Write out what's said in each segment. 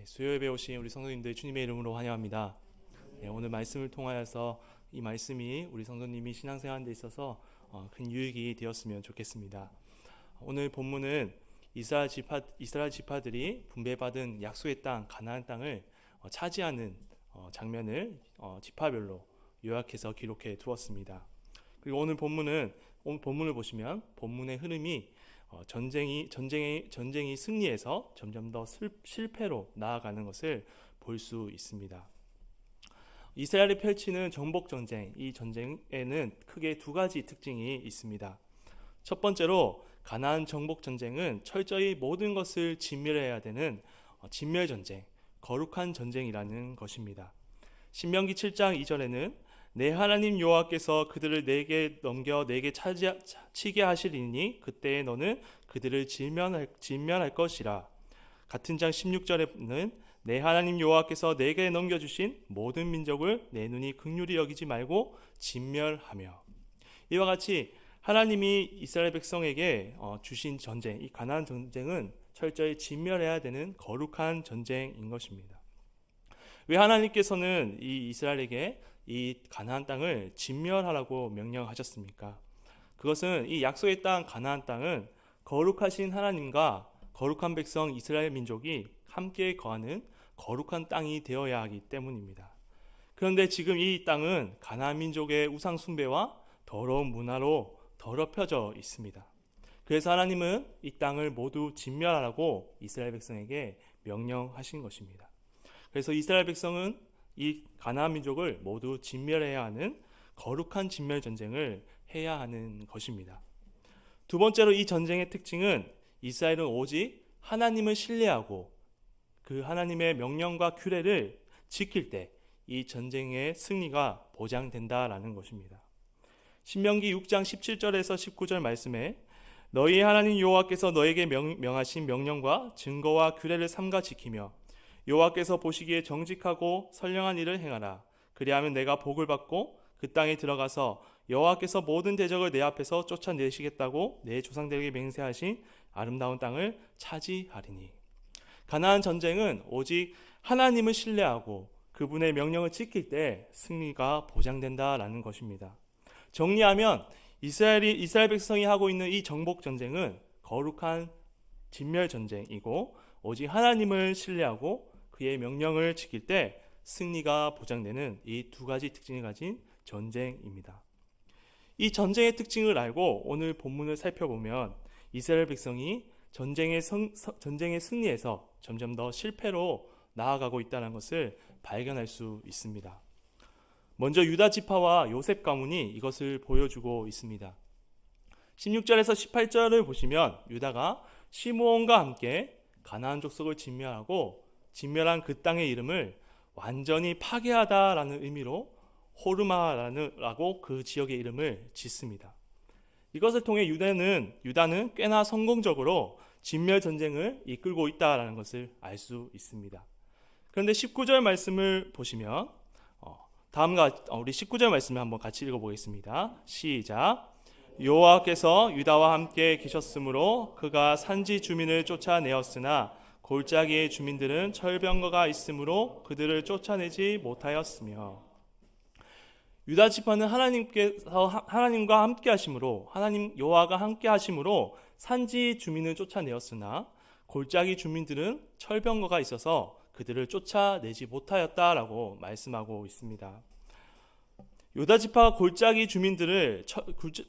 수요예배 오신 우리 성도님들 주님의 이름으로 환영합니다. 오늘 말씀을 통하여서 이 말씀이 우리 성도님이 신앙생활에 있어서 큰 유익이 되었으면 좋겠습니다. 오늘 본문은 이스라엘 지파들이 분배받은 약속의 땅 가나안 땅을 차지하는 장면을 지파별로 요약해서 기록해 두었습니다. 그리고 오늘 본문을 보시면 본문의 흐름이 전쟁이 승리해서 점점 더 실패로 나아가는 것을 볼 수 있습니다. 이스라엘이 펼치는 정복 전쟁, 이 전쟁에는 크게 두 가지 특징이 있습니다. 첫 번째로 가나안 정복 전쟁은 철저히 모든 것을 진멸해야 되는 진멸 전쟁, 거룩한 전쟁이라는 것입니다. 신명기 7장 2절에는 내 하나님 여호와께서 그들을 내게 넘겨 내게 치게 하시리니 그때에 너는 그들을 진멸할 것이라. 같은 장 16절에는 내 하나님 여호와께서 내게 넘겨주신 모든 민족을 내 눈이 긍휼히 여기지 말고 진멸하며. 이와 같이 하나님이 이스라엘 백성에게 주신 전쟁, 이 가나안 전쟁은 철저히 진멸해야 되는 거룩한 전쟁인 것입니다. 왜 하나님께서는 이 이스라엘에게 이 가나안 땅을 진멸하라고 명령하셨습니까? 그것은 이 약속의 땅 가나안 땅은 거룩하신 하나님과 거룩한 백성 이스라엘 민족이 함께 거하는 거룩한 땅이 되어야 하기 때문입니다. 그런데 지금 이 땅은 가나안 민족의 우상 숭배와 더러운 문화로 더럽혀져 있습니다. 그래서 하나님은 이 땅을 모두 진멸하라고 이스라엘 백성에게 명령하신 것입니다. 그래서 이스라엘 백성은 이 가나안 민족을 모두 진멸해야 하는 거룩한 진멸 전쟁을 해야 하는 것입니다. 두 번째로 이 전쟁의 특징은 이스라엘은 오직 하나님을 신뢰하고 그 하나님의 명령과 규례를 지킬 때 이 전쟁의 승리가 보장된다라는 것입니다. 신명기 6장 17절에서 19절 말씀에 너희 하나님 여호와께서 너에게 명하신 명령과 증거와 규례를 삼가 지키며 여호와께서 보시기에 정직하고 선량한 일을 행하라. 그리하면 내가 복을 받고 그 땅에 들어가서 여호와께서 모든 대적을 내 앞에서 쫓아내시겠다고 내 조상들에게 맹세하신 아름다운 땅을 차지하리니. 가나안 전쟁은 오직 하나님을 신뢰하고 그분의 명령을 지킬 때 승리가 보장된다라는 것입니다. 정리하면 이스라엘 백성이 하고 있는 이 정복 전쟁은 거룩한 진멸 전쟁이고 오직 하나님을 신뢰하고 그의 명령을 지킬 때 승리가 보장되는 이 두 가지 특징을 가진 전쟁입니다. 이 전쟁의 특징을 알고 오늘 본문을 살펴보면 이스라엘 백성이 전쟁의 승리에서 점점 더 실패로 나아가고 있다는 것을 발견할 수 있습니다. 먼저 유다 지파와 요셉 가문이 이것을 보여주고 있습니다. 16절에서 18절을 보시면 유다가 시므온과 함께 가나안 족속을 진멸한 그 땅의 이름을 완전히 파괴하다라는 의미로 호르마라고 그 지역의 이름을 짓습니다. 이것을 통해 유다는 꽤나 성공적으로 진멸 전쟁을 이끌고 있다라는 것을 알 수 있습니다. 그런데 19절 말씀을 보시면 우리 19절 말씀을 한번 같이 읽어보겠습니다. 시작. 여호와께서 유다와 함께 계셨으므로 그가 산지 주민을 쫓아내었으나 골짜기의 주민들은 철병거가 있으므로 그들을 쫓아내지 못하였으며. 유다 지파는 하나님과 함께 하심으로 하나님 여호와가 함께 하심으로 산지 주민을 쫓아내었으나 골짜기 주민들은 철병거가 있어서 그들을 쫓아내지 못하였다라고 말씀하고 있습니다. 유다 지파가 골짜기 주민들을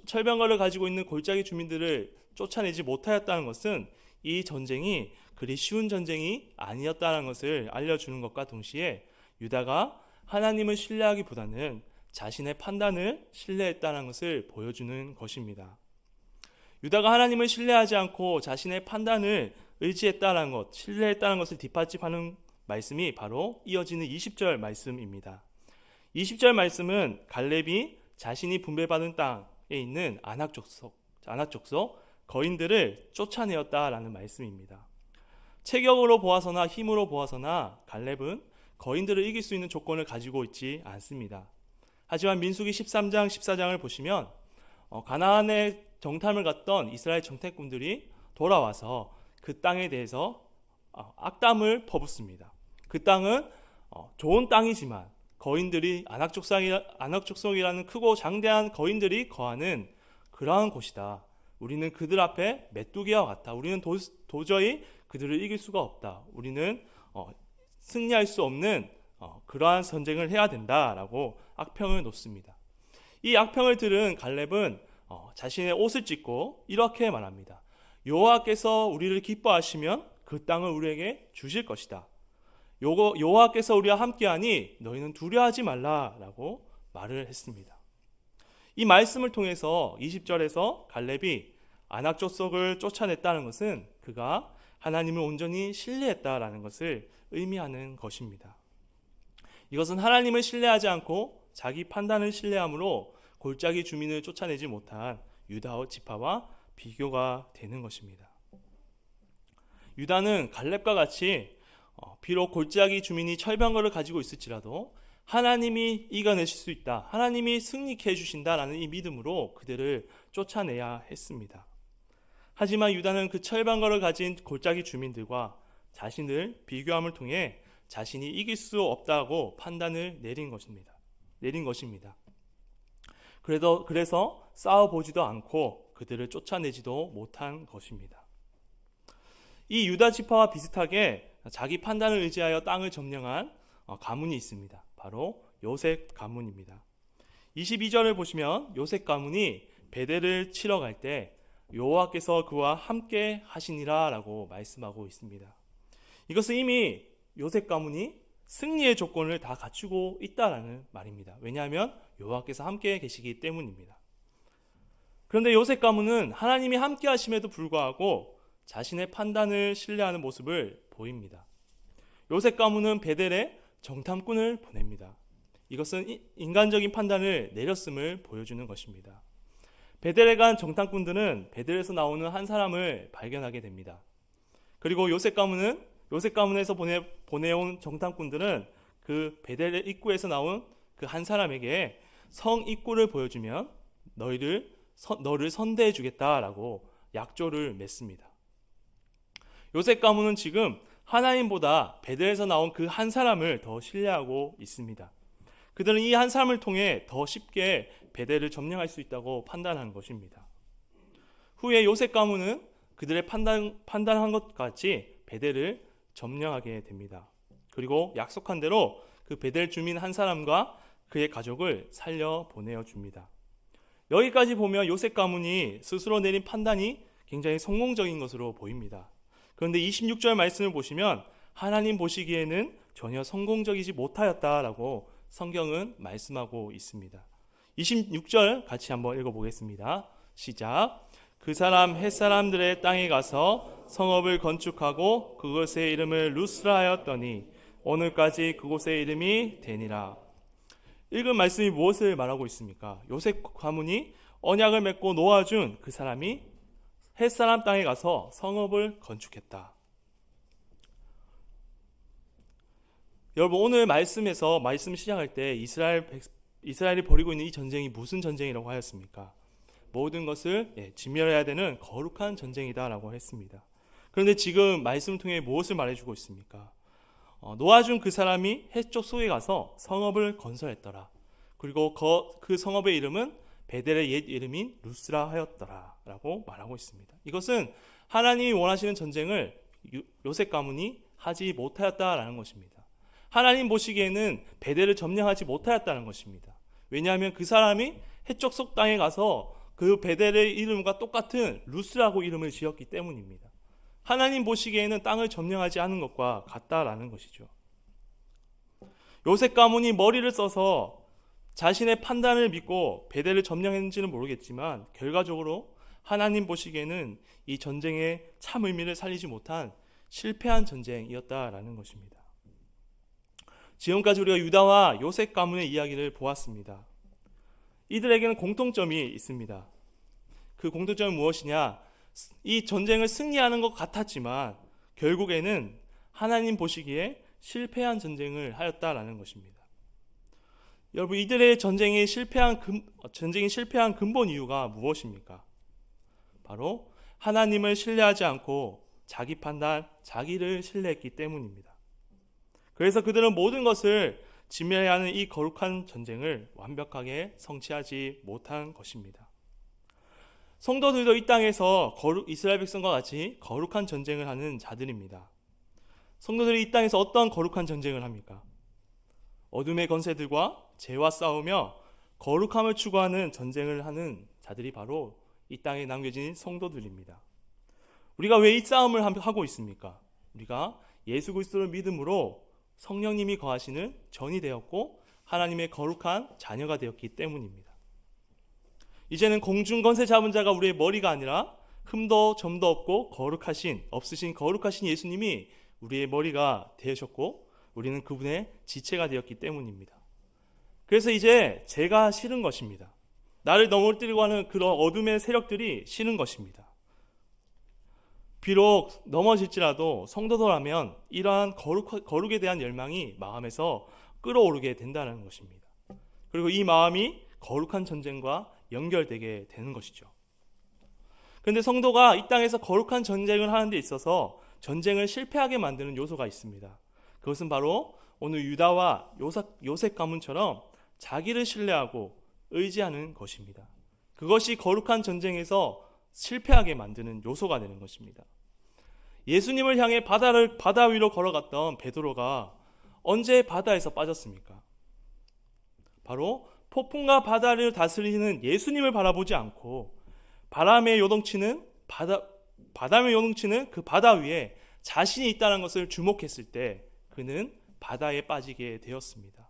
철병거를 가지고 있는 골짜기 주민들을 쫓아내지 못하였다는 것은 이 전쟁이 그리 쉬운 전쟁이 아니었다는 것을 알려주는 것과 동시에 유다가 하나님을 신뢰하기보다는 자신의 판단을 신뢰했다는 것을 보여주는 것입니다. 유다가 하나님을 신뢰하지 않고 자신의 판단을 의지했다는 것, 신뢰했다는 것을 뒷받침하는 말씀이 바로 이어지는 20절 말씀입니다. 20절 말씀은 갈렙이 자신이 분배받은 땅에 있는 아낙 족속 거인들을 쫓아내었다라는 말씀입니다. 체격으로 보아서나 힘으로 보아서나 갈렙은 거인들을 이길 수 있는 조건을 가지고 있지 않습니다. 하지만 민수기 13장 14장을 보시면 가나안의 정탐을 갔던 이스라엘 정탐꾼들이 돌아와서 그 땅에 대해서 악담을 퍼붓습니다. 그 땅은 좋은 땅이지만 거인들이 아낙족성이라는 크고 장대한 거인들이 거하는 그러한 곳이다. 우리는 그들 앞에 메뚜기와 같다. 우리는 도저히 그들을 이길 수가 없다. 우리는 승리할 수 없는 그러한 전쟁을 해야 된다라고 악평을 놓습니다. 이 악평을 들은 갈렙은 자신의 옷을 찢고 이렇게 말합니다. 여호와께서 우리를 기뻐하시면 그 땅을 우리에게 주실 것이다. 여호와께서 우리와 함께하니 너희는 두려워하지 말라라고 말을 했습니다. 이 말씀을 통해서 20절에서 갈렙이 아낙족속을 쫓아냈다는 것은 그가 하나님을 온전히 신뢰했다라는 것을 의미하는 것입니다. 이것은 하나님을 신뢰하지 않고 자기 판단을 신뢰함으로 골짜기 주민을 쫓아내지 못한 유다 지파와 비교가 되는 것입니다. 유다는 갈렙과 같이 비록 골짜기 주민이 철병거를 가지고 있을지라도 하나님이 이겨내실 수 있다, 하나님이 승리케 해주신다라는 이 믿음으로 그들을 쫓아내야 했습니다. 하지만 유다는 그 철병거를 가진 골짜기 주민들과 자신을 비교함을 통해 자신이 이길 수 없다고 판단을 내린 것입니다. 그래서 싸워보지도 않고 그들을 쫓아내지도 못한 것입니다. 이 유다 지파와 비슷하게 자기 판단을 의지하여 땅을 점령한 가문이 있습니다. 바로 요셉 가문입니다. 22절을 보시면 요셉 가문이 베델을 치러 갈 때 여호와께서 그와 함께 하시니라 라고 말씀하고 있습니다. 이것은 이미 요셉 가문이 승리의 조건을 다 갖추고 있다라는 말입니다. 왜냐하면 여호와께서 함께 계시기 때문입니다. 그런데 요셉 가문은 하나님이 함께 하심에도 불구하고 자신의 판단을 신뢰하는 모습을 보입니다. 요셉 가문은 베델에 정탐꾼을 보냅니다. 이것은 인간적인 판단을 내렸음을 보여주는 것입니다. 베델에 간 정탐꾼들은 베델에서 나오는 한 사람을 발견하게 됩니다. 그리고 요셉 가문에서 보내온 정탐꾼들은 그 베델 입구에서 나온 그 한 사람에게 성 입구를 보여주면 너를 선대해 주겠다라고 약조를 맺습니다. 요셉 가문은 지금 하나님보다 베델에서 나온 그 한 사람을 더 신뢰하고 있습니다. 그들은 이 한 사람을 통해 더 쉽게 베델을 점령할 수 있다고 판단한 것입니다. 후에 요셉 가문은 그들의 판단한 것 같이 베델을 점령하게 됩니다. 그리고 약속한 대로 그 베델 주민 한 사람과 그의 가족을 살려 보내어 줍니다. 여기까지 보면 요셉 가문이 스스로 내린 판단이 굉장히 성공적인 것으로 보입니다. 그런데 26절 말씀을 보시면 하나님 보시기에는 전혀 성공적이지 못하였다라고 성경은 말씀하고 있습니다. 26절 같이 한번 읽어보겠습니다. 시작. 그 사람 햇사람들의 땅에 가서 성읍을 건축하고 그곳의 이름을 루스라 하였더니 오늘까지 그곳의 이름이 되니라. 읽은 말씀이 무엇을 말하고 있습니까? 요셉 가문이 언약을 맺고 놓아준 그 사람이 햇사람 땅에 가서 성읍을 건축했다. 여러분, 오늘 말씀에서 말씀 시작할 때 이스라엘이 벌이고 있는 이 전쟁이 무슨 전쟁이라고 하였습니까? 모든 것을 진멸해야 되는 거룩한 전쟁이다라고 했습니다. 그런데 지금 말씀을 통해 무엇을 말해주고 있습니까? 놓아준 그 사람이 해쪽 속에 가서 성읍을 건설했더라. 그리고 그 성읍의 이름은 베델의 옛 이름인 루스라 하였더라 라고 말하고 있습니다. 이것은 하나님이 원하시는 전쟁을 요셉 가문이 하지 못하였다라는 것입니다. 하나님 보시기에는 베델을 점령하지 못하였다는 것입니다. 왜냐하면 그 사람이 해쪽 속 땅에 가서 그 베델의 이름과 똑같은 루스라고 이름을 지었기 때문입니다. 하나님 보시기에는 땅을 점령하지 않은 것과 같다라는 것이죠. 요셉 가문이 머리를 써서 자신의 판단을 믿고 베델을 점령했는지는 모르겠지만 결과적으로 하나님 보시기에는 이 전쟁의 참 의미를 살리지 못한 실패한 전쟁이었다라는 것입니다. 지금까지 우리가 유다와 요셉 가문의 이야기를 보았습니다. 이들에게는 공통점이 있습니다. 그 공통점은 무엇이냐? 이 전쟁을 승리하는 것 같았지만 결국에는 하나님 보시기에 실패한 전쟁을 하였다라는 것입니다. 여러분, 이들의 전쟁이 실패한 근본 이유가 무엇입니까? 바로 하나님을 신뢰하지 않고 자기 판단, 자기를 신뢰했기 때문입니다. 그래서 그들은 모든 것을 지멸해야 하는 이 거룩한 전쟁을 완벽하게 성취하지 못한 것입니다. 성도들도 이 땅에서 이스라엘 백성과 같이 거룩한 전쟁을 하는 자들입니다. 성도들이 이 땅에서 어떠한 거룩한 전쟁을 합니까? 어둠의 권세들과 죄와 싸우며 거룩함을 추구하는 전쟁을 하는 자들이 바로 이 땅에 남겨진 성도들입니다. 우리가 왜 이 싸움을 하고 있습니까? 우리가 예수 그리스도를 믿음으로 성령님이 거하시는 전이 되었고 하나님의 거룩한 자녀가 되었기 때문입니다. 이제는 공중 권세 잡은 자가 우리의 머리가 아니라 흠도 점도 없고 없으신 거룩하신 예수님이 우리의 머리가 되셨고 우리는 그분의 지체가 되었기 때문입니다. 그래서 이제 죄가 싫은 것입니다. 나를 넘어뜨리고 하는 그런 어둠의 세력들이 싫은 것입니다. 비록 넘어질지라도 성도들라면 이러한 거룩에 대한 열망이 마음에서 끌어오르게 된다는 것입니다. 그리고 이 마음이 거룩한 전쟁과 연결되게 되는 것이죠. 그런데 성도가 이 땅에서 거룩한 전쟁을 하는 데 있어서 전쟁을 실패하게 만드는 요소가 있습니다. 그것은 바로 오늘 유다와 요셉 가문처럼 자기를 신뢰하고 의지하는 것입니다. 그것이 거룩한 전쟁에서 실패하게 만드는 요소가 되는 것입니다. 예수님을 향해 바다 위로 걸어갔던 베드로가 언제 바다에서 빠졌습니까? 바로 폭풍과 바다를 다스리는 예수님을 바라보지 않고 바람의 요동치는 그 바다 위에 자신이 있다는 것을 주목했을 때 그는 바다에 빠지게 되었습니다.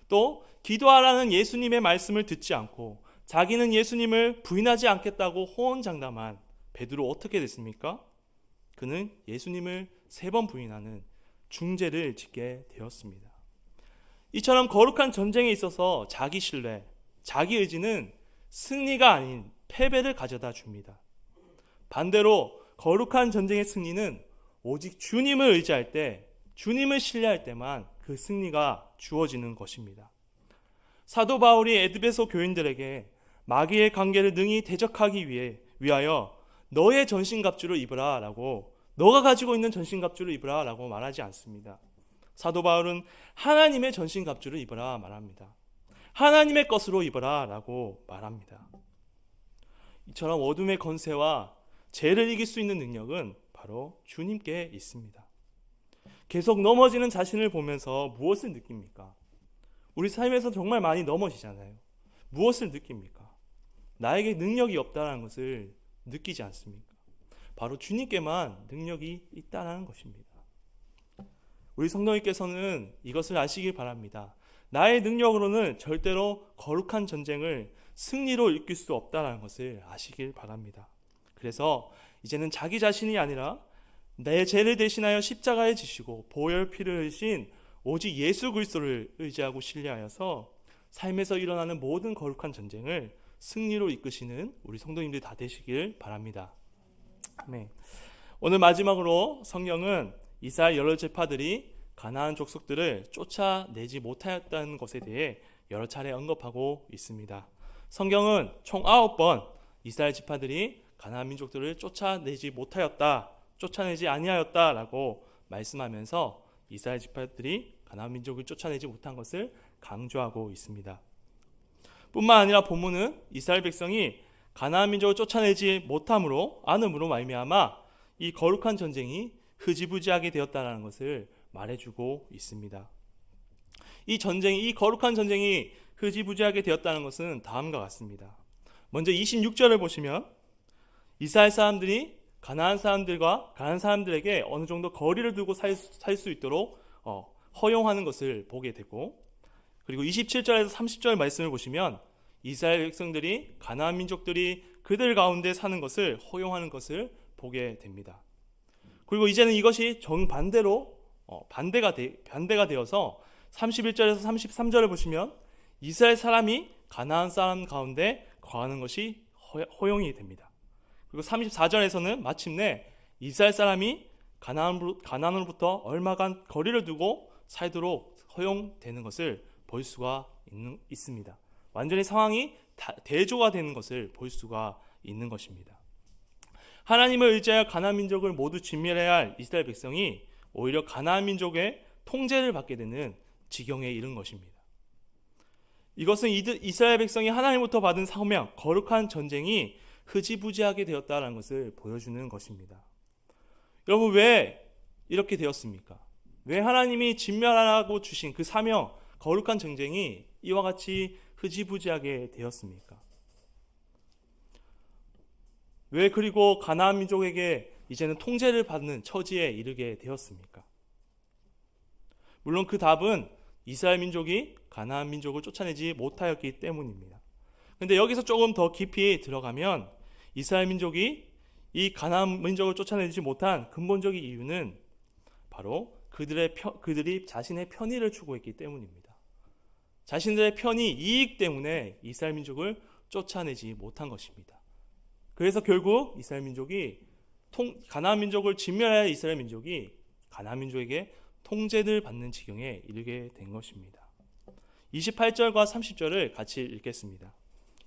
또 기도하라는 예수님의 말씀을 듣지 않고 자기는 예수님을 부인하지 않겠다고 호언장담한 베드로 어떻게 됐습니까? 그는 예수님을 3번 부인하는 중죄를 짓게 되었습니다. 이처럼 거룩한 전쟁에 있어서 자기 신뢰, 자기 의지는 승리가 아닌 패배를 가져다 줍니다. 반대로 거룩한 전쟁의 승리는 오직 주님을 의지할 때, 주님을 신뢰할 때만 그 승리가 주어지는 것입니다. 사도 바울이 에베소 교인들에게 마귀의 관계를 능히 대적하기 위하여 너의 전신갑주를 입으라 라고, 너가 가지고 있는 전신갑주를 입으라 라고 말하지 않습니다. 사도 바울은 하나님의 전신갑주를 입으라 말합니다. 하나님의 것으로 입으라 라고 말합니다. 이처럼 어둠의 권세와 죄를 이길 수 있는 능력은 바로 주님께 있습니다. 계속 넘어지는 자신을 보면서 무엇을 느낍니까? 우리 삶에서 정말 많이 넘어지잖아요. 무엇을 느낍니까? 나에게 능력이 없다는 것을 느끼지 않습니까? 바로 주님께만 능력이 있다는 것입니다. 우리 성도님께서는 이것을 아시길 바랍니다. 나의 능력으로는 절대로 거룩한 전쟁을 승리로 이끌 수 없다는 것을 아시길 바랍니다. 그래서 이제는 자기 자신이 아니라 내 죄를 대신하여 십자가에 지시고 보혈 피를 흘리신 오직 예수 그리스도를 의지하고 신뢰하여서 삶에서 일어나는 모든 거룩한 전쟁을 승리로 이끄시는 우리 성도님들 다 되시길 바랍니다. 아멘. 오늘 마지막으로 성경은 이스라엘 여러 지파들이 가나안 족속들을 쫓아내지 못하였다는 것에 대해 여러 차례 언급하고 있습니다. 성경은 총 9번 이스라엘 지파들이 가나안 민족들을 쫓아내지 아니하였다라고 말씀하면서 이스라엘 지파들이 가나안 민족을 쫓아내지 못한 것을 강조하고 있습니다. 뿐만 아니라 본문은 이스라엘 백성이 가나안 민족을 쫓아내지 않음으로 말미암아 이 거룩한 전쟁이 흐지부지하게 되었다는 것을 말해주고 있습니다. 이 거룩한 전쟁이 흐지부지하게 되었다는 것은 다음과 같습니다. 먼저 26절을 보시면 이스라엘 사람들이 가나안 사람들에게 어느 정도 거리를 두고 살 수 있도록 허용하는 것을 보게 되고, 그리고 27절에서 30절 말씀을 보시면 이스라엘 백성들이 가나안 민족들이 그들 가운데 사는 것을 허용하는 것을 보게 됩니다. 그리고 이제는 이것이 정반대로 반대가 되어서 31절에서 33절을 보시면 이스라엘 사람이 가나안 사람 가운데 거하는 것이 허용이 됩니다. 그리고 34절에서는 마침내 이스라엘 사람이 가나안으로부터 얼마간 거리를 두고 살도록 허용되는 것을 볼 수가 있습니다. 완전히 상황이 대조가 되는 것을 볼 수가 있는 것입니다. 하나님을 의지하여 가나안 민족을 모두 진멸해야 할 이스라엘 백성이 오히려 가나안 민족의 통제를 받게 되는 지경에 이른 것입니다. 이것은 이스라엘 백성이 하나님부터 받은 사명, 거룩한 전쟁이 흐지부지하게 되었다는 것을 보여주는 것입니다. 여러분, 왜 이렇게 되었습니까? 왜 하나님이 진멸하라고 주신 그 사명, 거룩한 전쟁이 이와 같이 흐지부지하게 되었습니까? 왜 그리고 가나안 민족에게 이제는 통제를 받는 처지에 이르게 되었습니까? 물론 그 답은 이스라엘 민족이 가나안 민족을 쫓아내지 못하였기 때문입니다. 그런데 여기서 조금 더 깊이 들어가면 이스라엘 민족이 이 가나안 민족을 쫓아내지 못한 근본적인 이유는 바로 그들이 자신의 편의를 추구했기 때문입니다. 자신들의 편의, 이익 때문에 이스라엘 민족을 쫓아내지 못한 것입니다. 그래서 결국 이스라엘 민족이 가나안 민족을 진멸해야 할 이스라엘 민족이 가나안 민족에게 통제를 받는 지경에 이르게 된 것입니다. 28절과 30절을 같이 읽겠습니다.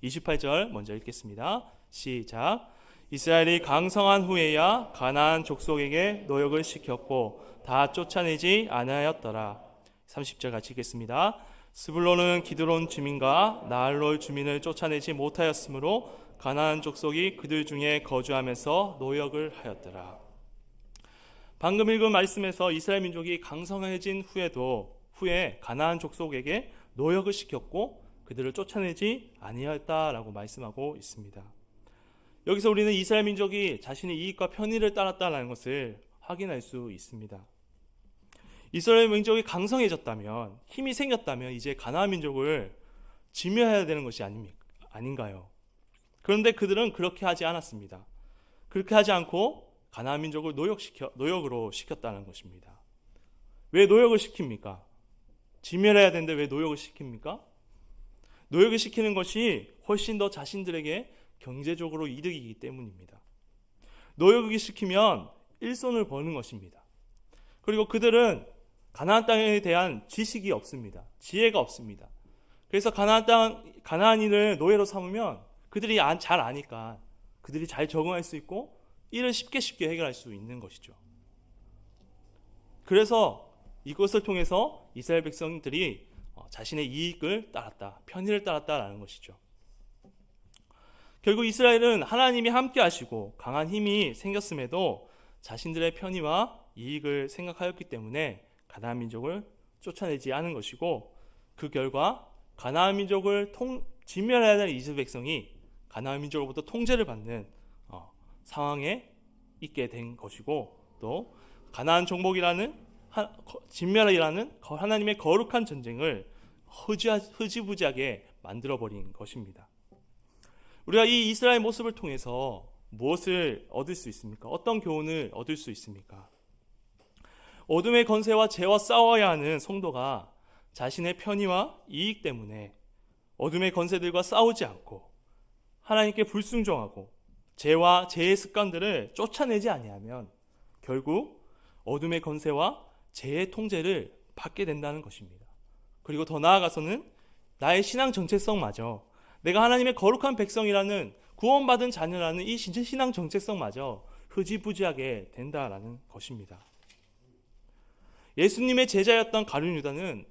28절 먼저 읽겠습니다. 시작. 이스라엘이 강성한 후에야 가나안 족속에게 노역을 시켰고 다 쫓아내지 않았더라. 30절 같이 읽겠습니다. 스불론은 기드론 주민과 나할롤 주민을 쫓아내지 못하였으므로 가나안 족속이 그들 중에 거주하면서 노역을 하였더라. 방금 읽은 말씀에서 이스라엘 민족이 강성해진 후에 가나안 족속에게 노역을 시켰고 그들을 쫓아내지 아니하였다라고 말씀하고 있습니다. 여기서 우리는 이스라엘 민족이 자신의 이익과 편의를 따랐다는 것을 확인할 수 있습니다. 이스라엘 민족이 강성해졌다면, 힘이 생겼다면 이제 가나안 민족을 진멸해야 되는 것이 아닌가요? 그런데 그들은 그렇게 하지 않았습니다. 그렇게 하지 않고 가나안 민족을 노역으로 시켰다는 것입니다. 왜 노역을 시킵니까? 진멸해야 되는데 왜 노역을 시킵니까? 노역을 시키는 것이 훨씬 더 자신들에게 경제적으로 이득이기 때문입니다. 노역을 시키면 일손을 버는 것입니다. 그리고 그들은 가나안 땅에 대한 지식이 없습니다. 지혜가 없습니다. 그래서 가나안인을 노예로 삼으면 그들이 잘 아니까 그들이 잘 적응할 수 있고 일을 쉽게 해결할 수 있는 것이죠. 그래서 이것을 통해서 이스라엘 백성들이 자신의 이익을 따랐다, 편의를 따랐다라는 것이죠. 결국 이스라엘은 하나님이 함께 하시고 강한 힘이 생겼음에도 자신들의 편의와 이익을 생각하였기 때문에 가나안 민족을 쫓아내지 않은 것이고, 그 결과 가나안 민족을 진멸해야 될 이스라엘 백성이 가나안 민족으로부터 통제를 받는 상황에 있게 된 것이고, 또 가나안 정복이라는 진멸이라는 하나님의 거룩한 전쟁을 흐지부지하게 만들어버린 것입니다. 우리가 이 이스라엘 모습을 통해서 무엇을 얻을 수 있습니까? 어떤 교훈을 얻을 수 있습니까? 어둠의 권세와 죄와 싸워야 하는 성도가 자신의 편의와 이익 때문에 어둠의 권세들과 싸우지 않고 하나님께 불순종하고 죄와 죄의 습관들을 쫓아내지 아니하면 결국 어둠의 권세와 죄의 통제를 받게 된다는 것입니다. 그리고 더 나아가서는 나의 신앙 정체성마저, 내가 하나님의 거룩한 백성이라는, 구원받은 자녀라는 이 신앙 정체성마저 흐지부지하게 된다라는 것입니다. 예수님의 제자였던 가룟 유다는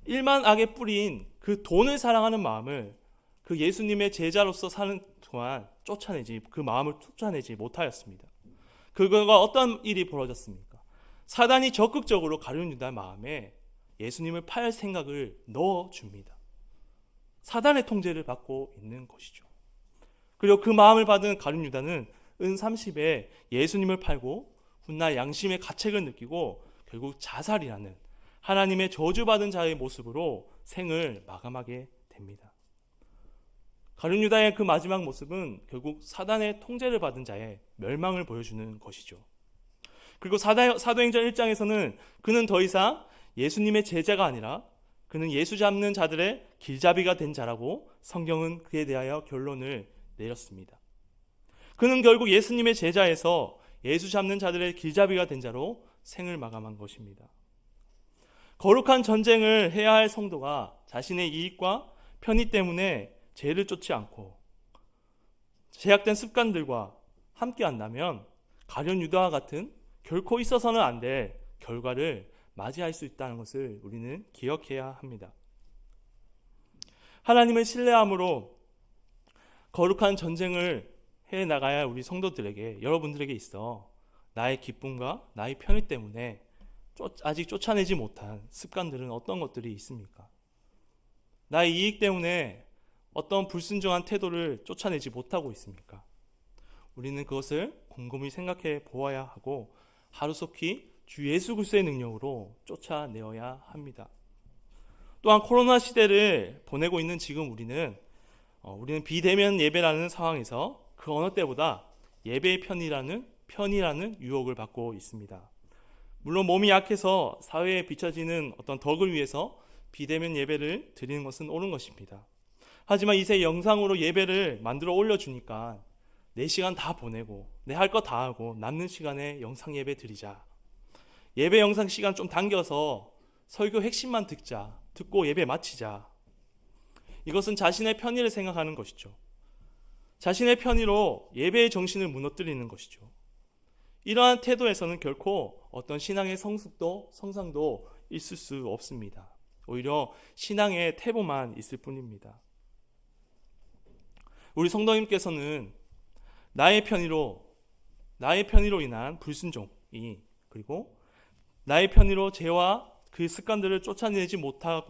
일만 악에 뿌린 그 돈을 사랑하는 마음을 그 예수님의 제자로서 사는 동안 그 마음을 쫓아내지 못하였습니다. 그거가 어떤 일이 벌어졌습니까? 사단이 적극적으로 가룟 유다 마음에 예수님을 팔 생각을 넣어줍니다. 사단의 통제를 받고 있는 것이죠. 그리고 그 마음을 받은 가룟 유다는 은 30에 예수님을 팔고 훗날 양심의 가책을 느끼고 결국 자살이라는 하나님의 저주받은 자의 모습으로 생을 마감하게 됩니다. 가룟 유다의 그 마지막 모습은 결국 사단의 통제를 받은 자의 멸망을 보여주는 것이죠. 그리고 사도행전 1장에서는 그는 더 이상 예수님의 제자가 아니라 그는 예수 잡는 자들의 길잡이가 된 자라고 성경은 그에 대하여 결론을 내렸습니다. 그는 결국 예수님의 제자에서 예수 잡는 자들의 길잡이가 된 자로 생을 마감한 것입니다. 거룩한 전쟁을 해야 할 성도가 자신의 이익과 편의 때문에 죄를 쫓지 않고 제약된 습관들과 함께 한다면 가룟 유다와 같은 결코 있어서는 안 될 결과를 맞이할 수 있다는 것을 우리는 기억해야 합니다. 하나님을 신뢰함으로 거룩한 전쟁을 해나가야 할 우리 성도들에게, 여러분들에게 있어 나의 기쁨과 나의 편의 때문에 아직 쫓아내지 못한 습관들은 어떤 것들이 있습니까? 나의 이익 때문에 어떤 불순종한 태도를 쫓아내지 못하고 있습니까? 우리는 그것을 곰곰이 생각해 보아야 하고 하루속히 주 예수 그리스도의 능력으로 쫓아내어야 합니다. 또한 코로나 시대를 보내고 있는 지금 우리는 비대면 예배라는 상황에서 그 어느 때보다 예배의 편이라는 유혹을 받고 있습니다. 물론 몸이 약해서 사회에 비춰지는 어떤 덕을 위해서 비대면 예배를 드리는 것은 옳은 것입니다. 하지만 이제 영상으로 예배를 만들어 올려주니까 내 시간 다 보내고 내 할 거 다 하고 남는 시간에 영상 예배 드리자. 예배 영상 시간 좀 당겨서 설교 핵심만 듣고 예배 마치자. 이것은 자신의 편의를 생각하는 것이죠. 자신의 편의로 예배의 정신을 무너뜨리는 것이죠. 이러한 태도에서는 결코 어떤 신앙의 성상도 있을 수 없습니다. 오히려 신앙의 태보만 있을 뿐입니다. 우리 성도님께서는 나의 편의로 인한 불순종이, 그리고 나의 편의로 죄와 그 습관들을 쫓아내지 못한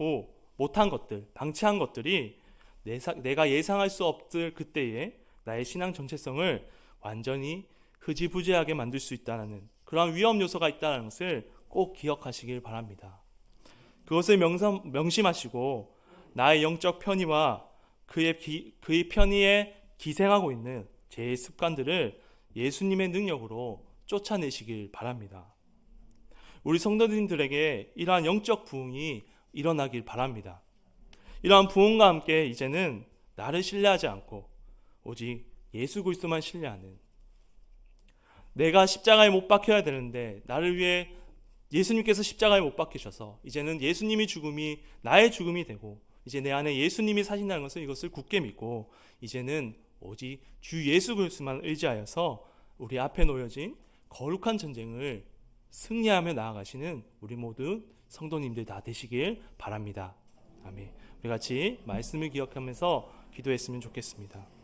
것들, 방치한 것들이 내가 예상할 수 없을 그때에 나의 신앙 전체성을 완전히 흐지부지하게 만들 수 있다는 그러한 위험 요소가 있다는 것을 꼭 기억하시길 바랍니다. 그것을 명심하시고 나의 영적 편의와 그의 편의에 기생하고 있는 제 습관들을 예수님의 능력으로 쫓아내시길 바랍니다. 우리 성도님들에게 이러한 영적 부흥이 일어나길 바랍니다. 이러한 부흥과 함께 이제는 나를 신뢰하지 않고 오직 예수 그리스도만 신뢰하는, 내가 십자가에 못 박혀야 되는데 나를 위해 예수님께서 십자가에 못 박히셔서 이제는 예수님의 죽음이 나의 죽음이 되고 이제 내 안에 예수님이 사신다는 것을 이것을 굳게 믿고 이제는 오직 주 예수 그리스도만 의지하여서 우리 앞에 놓여진 거룩한 전쟁을 승리하며 나아가시는 우리 모두 성도님들 다 되시길 바랍니다. 아멘. 우리 같이 말씀을 기억하면서 기도했으면 좋겠습니다.